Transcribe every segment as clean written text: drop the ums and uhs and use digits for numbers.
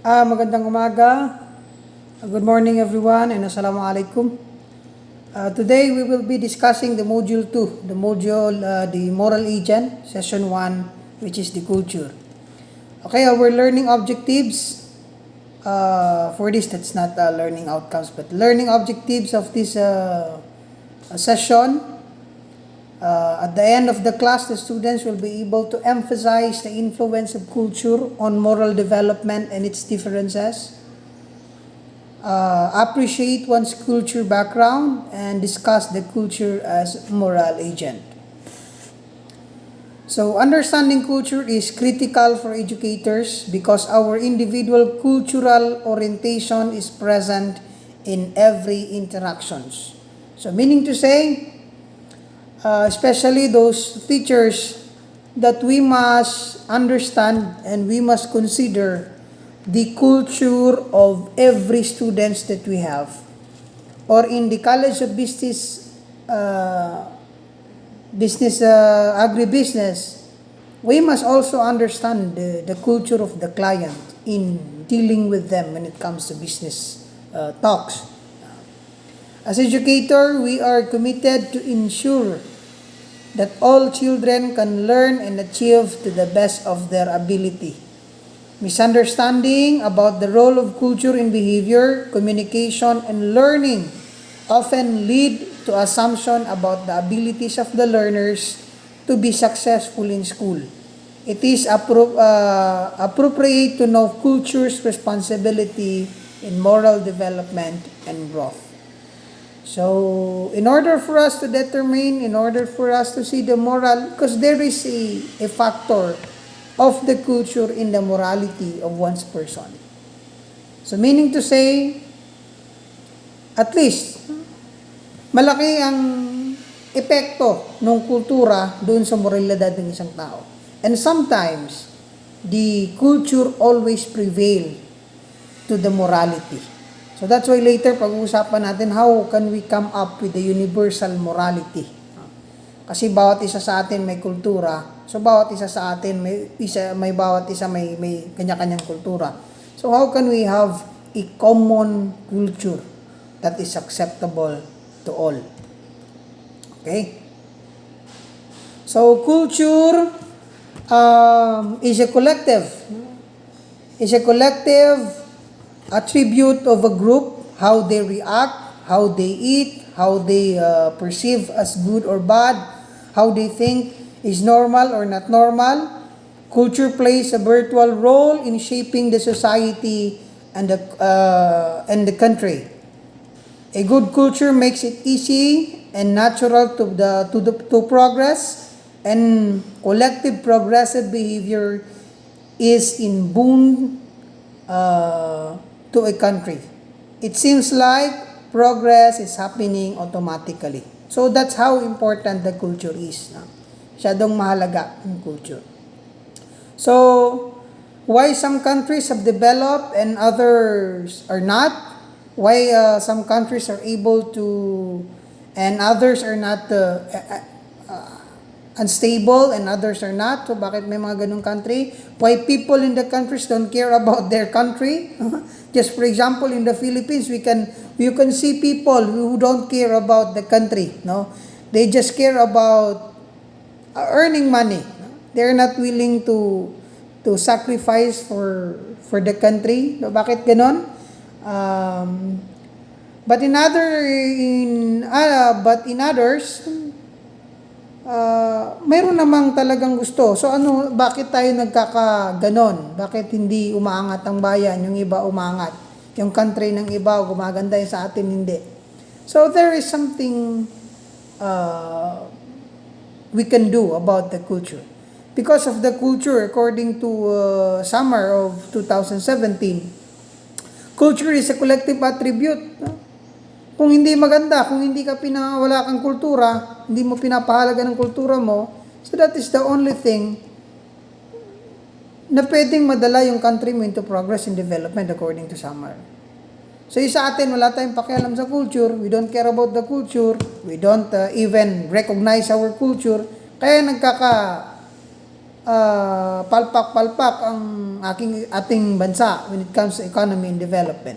Magandang umaga. Good morning everyone and assalamualaikum. Today we will be discussing the module 2, the moral agent, session 1, which is the culture. Okay, our learning objectives for this, that's not learning outcomes, but learning objectives of this session. At the end of the class, the students will be able to emphasize the influence of culture on moral development and its differences, appreciate one's culture background, and discuss the culture as moral agent. So, understanding culture is critical for educators because our individual cultural orientation is present in every interactions. So, meaning to say, especially those teachers, that we must understand and we must consider the culture of every students that we have. Or in the College of Agribusiness, we must also understand the culture of the client in dealing with them when it comes to business talks. As educator, we are committed to ensure that all children can learn and achieve to the best of their ability. Misunderstanding about the role of culture in behavior, communication, and learning often lead to assumption about the abilities of the learners to be successful in school. It is appropriate to know culture's responsibility in moral development and growth. So, in order for us to determine, in order for us to see the moral, because there is a factor of the culture in the morality of one's person. So, meaning to say, at least, malaki ang epekto ng kultura doon sa moralidad ng isang tao. And sometimes, the culture always prevail to the morality. So that's why later pag-uusapan natin how can we come up with the universal morality. Kasi bawat isa sa atin may kultura. So bawat isa sa atin may kanya-kanyang kultura. So how can we have a common culture that is acceptable to all? Okay? So culture is a collective. Is a collective attribute of a group, how they react, how they eat, how they perceive as good or bad, how they think is normal or not normal. Culture plays a virtual role in shaping the society and the country. A good culture makes it easy and natural to progress, and collective progressive behavior is in boon to a country. It seems like progress is happening automatically. So that's how important the culture is. Masyadong mahalaga yung culture. So, why some countries have developed and others are not? Why some countries are able to and others are not unstable and others are not. So, bakit may mga ganung country? Why people in the countries don't care about their country? Just for example, in the Philippines, you can see people who don't care about the country. No, they just care about earning money. They're not willing to sacrifice for the country. So, bakit ganon? But in others, mayroon namang talagang gusto. So bakit tayo nagkakaganon? Bakit hindi umaangat ang bayan, yung iba umaangat? Yung country ng iba gumaganda, yung sa atin hindi. So there is something we can do about the culture. Because of the culture, according to summer of 2017, culture is a collective attribute. No? Kung hindi maganda, kung hindi ka wala kang kultura, hindi mo pinapahalaga ng kultura mo, so that is the only thing na pwedeng madala yung country mo into progress and development according to Samar. So sa atin, wala tayong pakialam sa culture, we don't care about the culture, we don't even recognize our culture, kaya palpak-palpak ang ating bansa when it comes to economy and development.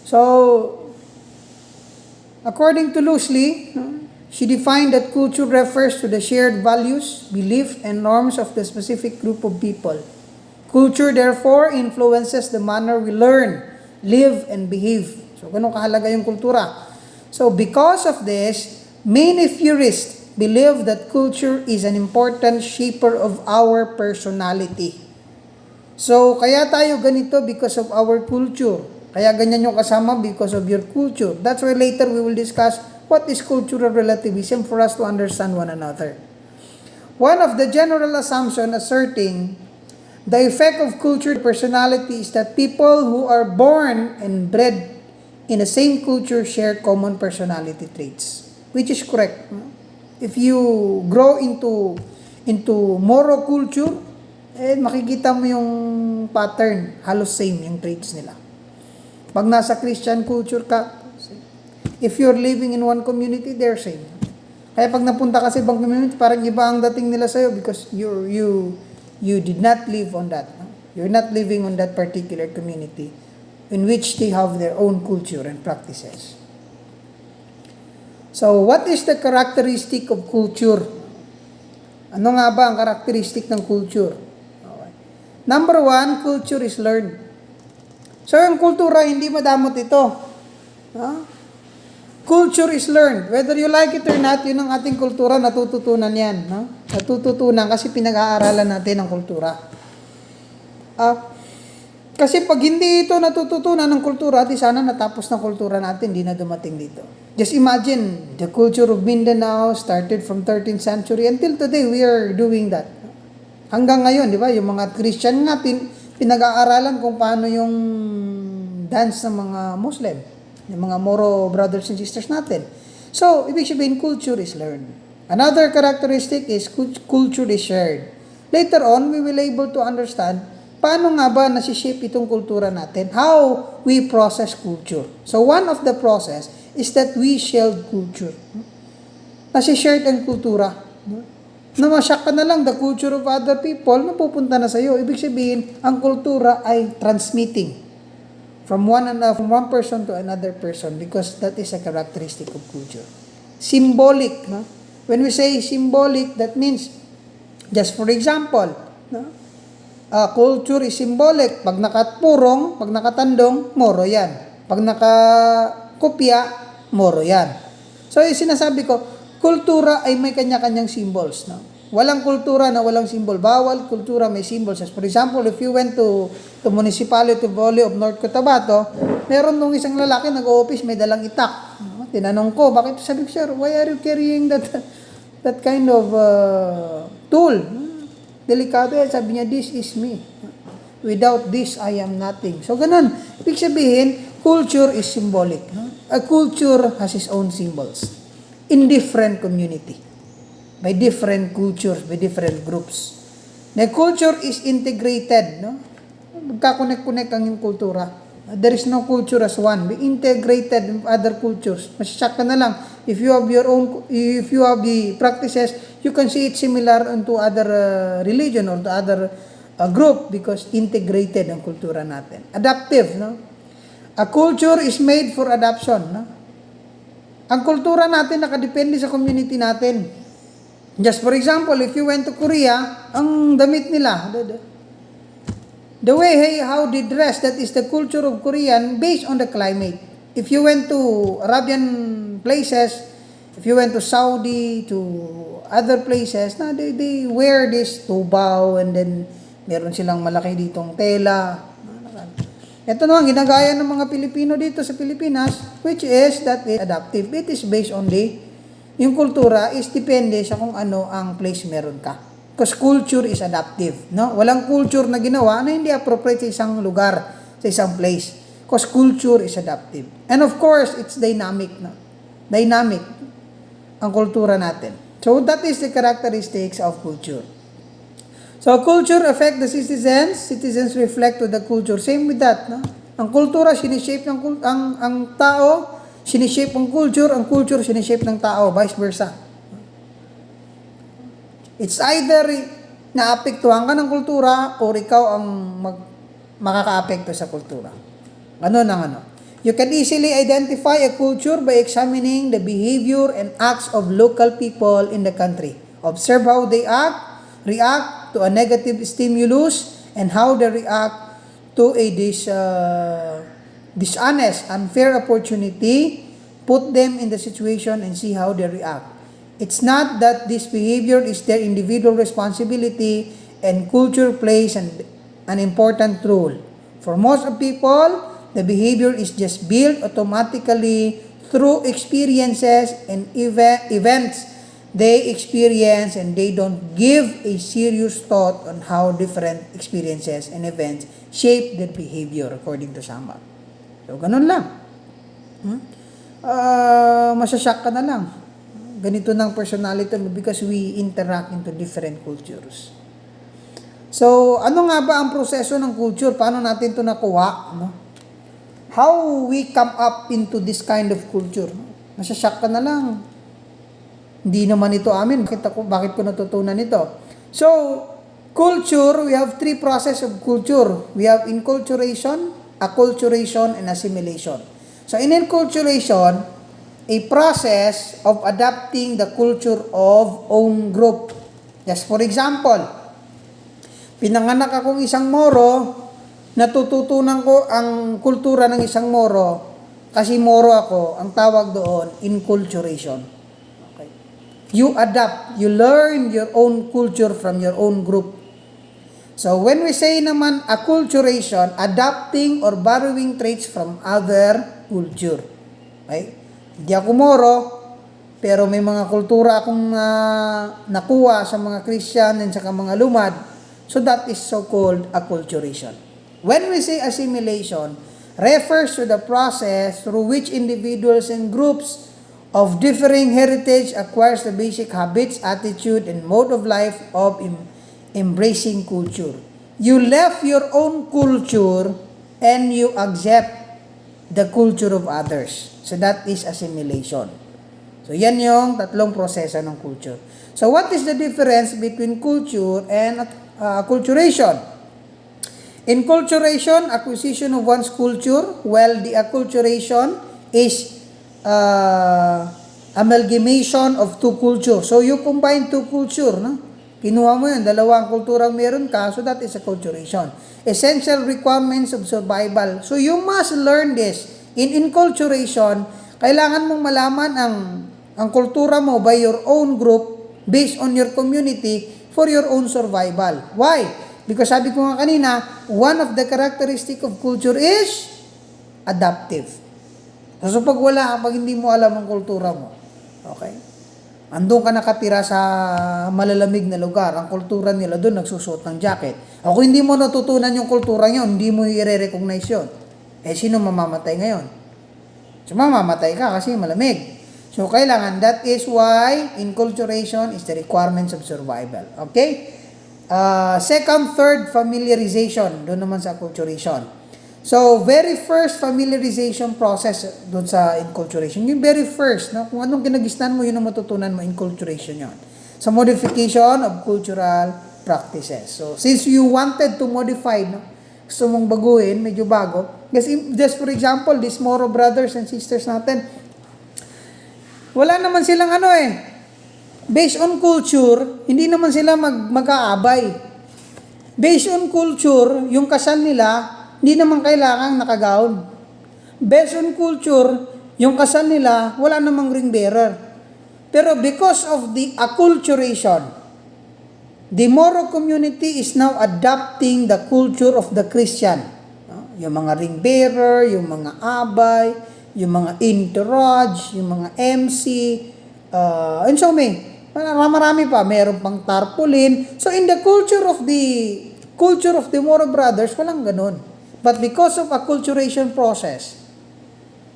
So, according to Loosely, she defined that culture refers to the shared values, beliefs, and norms of the specific group of people. Culture, therefore, influences the manner we learn, live, and behave. So, ganun kahalaga yung kultura. So, because of this, many theorists believe that culture is an important shaper of our personality. So, kaya tayo ganito because of our culture. Kaya ganyan yung kasama because of your culture. That's why later we will discuss what is cultural relativism for us to understand one another. One of the general assumptions asserting the effect of culture to personality is that people who are born and bred in the same culture share common personality traits, which is correct. If you grow into Moro culture, makikita mo yung pattern, halos same yung traits nila. Pag nasa Christian culture ka, if you're living in one community, they're same. Kaya pag napunta ka sa ibang community, parang iba ang dating nila sa'yo because you did not live on that. You're not living on that particular community in which they have their own culture and practices. So, what is the characteristic of culture? Ano nga ba ang characteristic ng culture? Okay. Number 1, culture is learned. So, yung kultura, hindi madamot ito. Culture is learned. Whether you like it or not, yun ang ating kultura, natututunan yan. Natututunan kasi pinag-aaralan natin ang kultura. Kasi pag hindi ito natututunan ng kultura, di sana natapos ng kultura natin, di na dumating dito. Just imagine, the culture of Mindanao started from 13th century until today, we are doing that. Hanggang ngayon, di ba, yung mga Christian nga, pinag-aaralan kung paano yung dance ng mga Muslim, yung mga Moro brothers and sisters natin. So, ibig sabihin, culture is learned. Another characteristic is culture is shared. Later on, we will able to understand paano nga ba nasi-shape itong kultura natin? How we process culture. So, one of the process is that we share culture. Nasi-share ang kultura. Namasyak ka na lang the culture of other people, napupunta na sa'yo. Ibig sabihin, ang kultura ay transmitting from one person to another person because that is a characteristic of culture. Symbolic. No? When we say symbolic, that means, just for example, no? Culture is symbolic. Pag nakatpurong, pag nakatandong, Moro yan. Pag nakakopya, Moro yan. So, yung sinasabi ko, kultura ay may kanya-kanyang symbols. No? Walang kultura na walang symbol. Bawal kultura may symbols. As for example, if you went to Municipality of North Cotabato, meron nung isang lalaki nag-o-office, may dalang itak. No? Tinanong ko, bakit? Sabi ko, sir, why are you carrying that kind of tool? Delikado yan. Sabi niya, this is me. Without this, I am nothing. So, ganun. Ibig sabihin, culture is symbolic. No? A culture has its own symbols. In different community. By different cultures, by different groups. The culture is integrated. No? Magkakonek-konek ang yung kultura. There is no culture as one. Be integrated with other cultures. Masasyak ka na lang. If you have the practices, you can see it similar to other religion or to other group because integrated ang kultura natin. Adaptive, no? A culture is made for adoption, no? Ang kultura natin nakadepende sa community natin. Just for example, if you went to Korea, ang damit nila, the way how they dress, that is the culture of Korean based on the climate. If you went to Arabian places, if you went to Saudi, to other places, they wear this tubaw and then meron silang malaki ditong tela. Ito naman, ginagaya ng mga Pilipino dito sa Pilipinas, which is that is adaptive. It is based on yung kultura is depende sa kung ano ang place meron ka. Because culture is adaptive. No? Walang culture na ginawa na hindi appropriate sa isang lugar, sa isang place. Because culture is adaptive. And of course, it's dynamic. No? Dynamic ang kultura natin. So, that is the characteristics of culture. So, culture affect the citizens. Citizens reflect to the culture. Same with that. No? Ang kultura, sinishape ang tao, sinishape ang culture sinishape ng tao, vice versa. It's either naapektuhan ka ng kultura or ikaw ang makakaapekto sa kultura. Ano nang ano? You can easily identify a culture by examining the behavior and acts of local people in the country. Observe how they react to a negative stimulus, and how they react to a dishonest, unfair opportunity. Put them in the situation and see how they react. It's not that this behavior is their individual responsibility, and culture plays an important role. For most of people, the behavior is just built automatically through experiences and events they experience, and they don't give a serious thought on how different experiences and events shape their behavior, according to Sama. So, ganun lang. Masashock ka na lang. Ganito ng personality because we interact into different cultures. So, ano nga ba ang proseso ng culture? Paano natin ito nakuha? How we come up into this kind of culture? Masashock ka na lang. Hindi naman ito amin. Bakit ko natutunan ito? So, culture, we have three process of culture. We have inculturation, acculturation, and assimilation. So, in inculturation, a process of adapting the culture of own group. Just for example, pinanganak akong isang Moro, natututunan ko ang kultura ng isang Moro, kasi Moro ako, ang tawag doon, inculturation. You adapt, you learn your own culture from your own group. So when we say naman acculturation, adapting or borrowing traits from other culture. Okay? Hindi ako Moro, pero may mga kultura akong nakuha sa mga Christian and sa mga lumad. So that is so-called acculturation. When we say assimilation, refers to the process through which individuals and groups of differing heritage acquires the basic habits, attitude, and mode of life of embracing culture. You left your own culture and you accept the culture of others. So that is assimilation. So yan yung tatlong proseso ng culture. So what is the difference between culture and acculturation? Inculturation, acquisition of one's culture, while the acculturation is amalgamation of two cultures. So, you combine two culture, no? Kinuha mo yun, dalawang kulturang meron ka, so that is acculturation. Essential requirements of survival. So, you must learn this. In inculturation, kailangan mong malaman ang kultura mo by your own group, based on your community, for your own survival. Why? Because sabi ko nga kanina, one of the characteristic of culture is adaptive. So, pag hindi mo alam ang kultura mo, okay? Andun ka nakatira sa malalamig na lugar, ang kultura nila doon nagsusuot ng jacket. O kung hindi mo natutunan yung kultura nyo, hindi mo i-recognize yun. Eh, sino mamamatay ngayon? So, mamamatay ka kasi malamig. So, kailangan, that is why inculturation is the requirements of survival. Okay? Second, third, familiarization. Doon naman sa acculturation. So, very first familiarization process doon sa inculturation. Yung very first, no? Kung anong kinagisnan mo, yun ang matutunan mo, inculturation yun. Sa modification of cultural practices. So, since you wanted to modify, no? Gusto mong baguhin, medyo bago. Just for example, these Moro brothers and sisters natin, wala naman silang based on culture, hindi naman sila mag-aabay. Based on culture, yung kasal nila, hindi naman kailangang nakagaon. Based on culture, yung kasal nila, wala namang ring bearer. Pero because of the acculturation, the Moro community is now adopting the culture of the Christian. Yung mga ring bearer, yung mga abay, yung mga entourage, yung mga MC, and so marami pa. Meron pang tarpaulin. So in the culture of the Moro brothers, walang ganun. But because of acculturation process,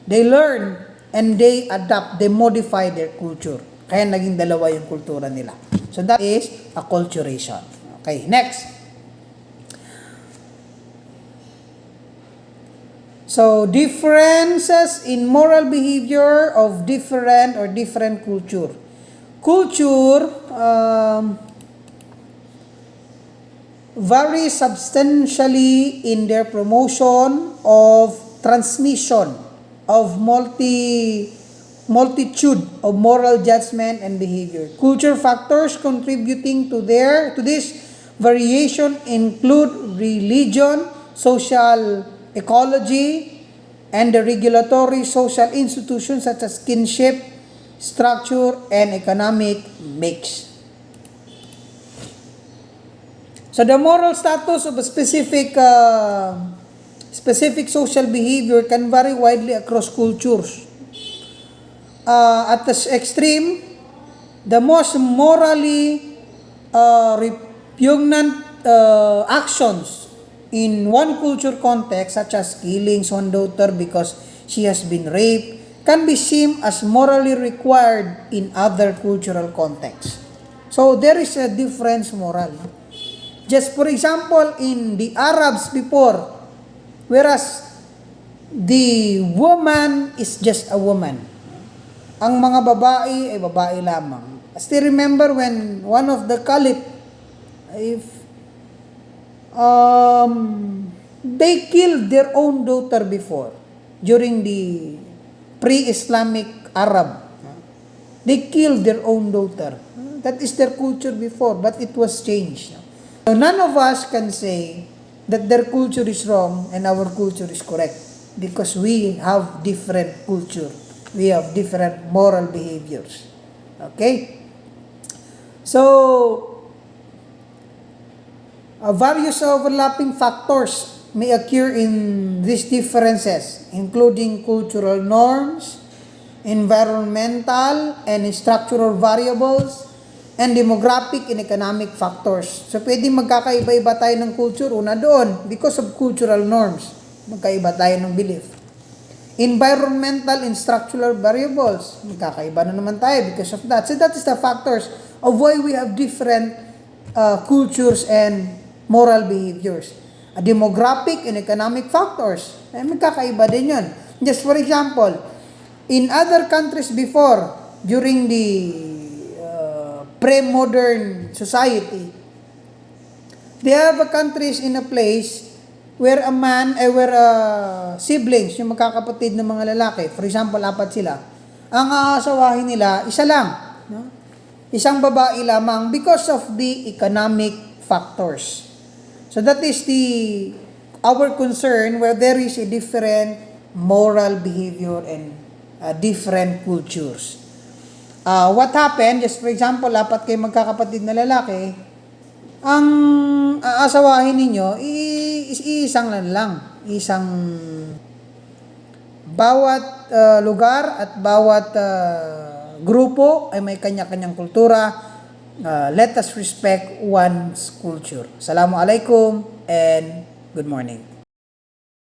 they learn and they adapt, they modify their culture. Kaya naging dalawa yung kultura nila. So that is acculturation. Okay, next. So, differences in moral behavior of different culture. Culture, vary substantially in their promotion of transmission of multitude of moral judgment and behavior. Culture factors contributing to this variation include religion, social ecology, and the regulatory social institutions such as kinship, structure, and economic mix. So the moral status of a specific social behavior can vary widely across cultures. At the extreme, the most morally repugnant actions in one culture context, such as killing one daughter because she has been raped, can be seen as morally required in other cultural contexts. So there is a difference moral. Just for example, in the Arabs before, whereas the woman is just a woman. Ang mga babae ay babae lamang. I still remember when one of the caliph, they killed their own daughter before, during the pre-Islamic Arab. They killed their own daughter. That is their culture before, but it was changed. So none of us can say that their culture is wrong and our culture is correct, because we have different culture. We have different moral behaviors. Okay? So, various overlapping factors may occur in these differences, including cultural norms, environmental and structural variables, and demographic and economic factors. So, pwedeng magkakaiba-iba tayo ng culture, una doon, because of cultural norms. Magkaiba tayo ng belief. Environmental and structural variables. Magkakaiba na naman tayo because of that. So, that is the factors of why we have different cultures and moral behaviors. Demographic and economic factors. Magkakaiba din yun. Just for example, in other countries before, during the pre-modern society, they have countries in a place where a man, where siblings, yung magkakapatid ng mga lalaki, for example, 4 sila, ang aasawahin nila, isa lang. No? Isang babae lamang because of the economic factors. So that is our concern where there is a different moral behavior and different cultures. What happened, just for example, 4 kayo magkakapatid na lalaki, ang aasawahin ninyo, isang lang. Isang bawat lugar at bawat grupo ay may kanya-kanyang kultura. Let us respect one's culture. Assalamualaikum and good morning.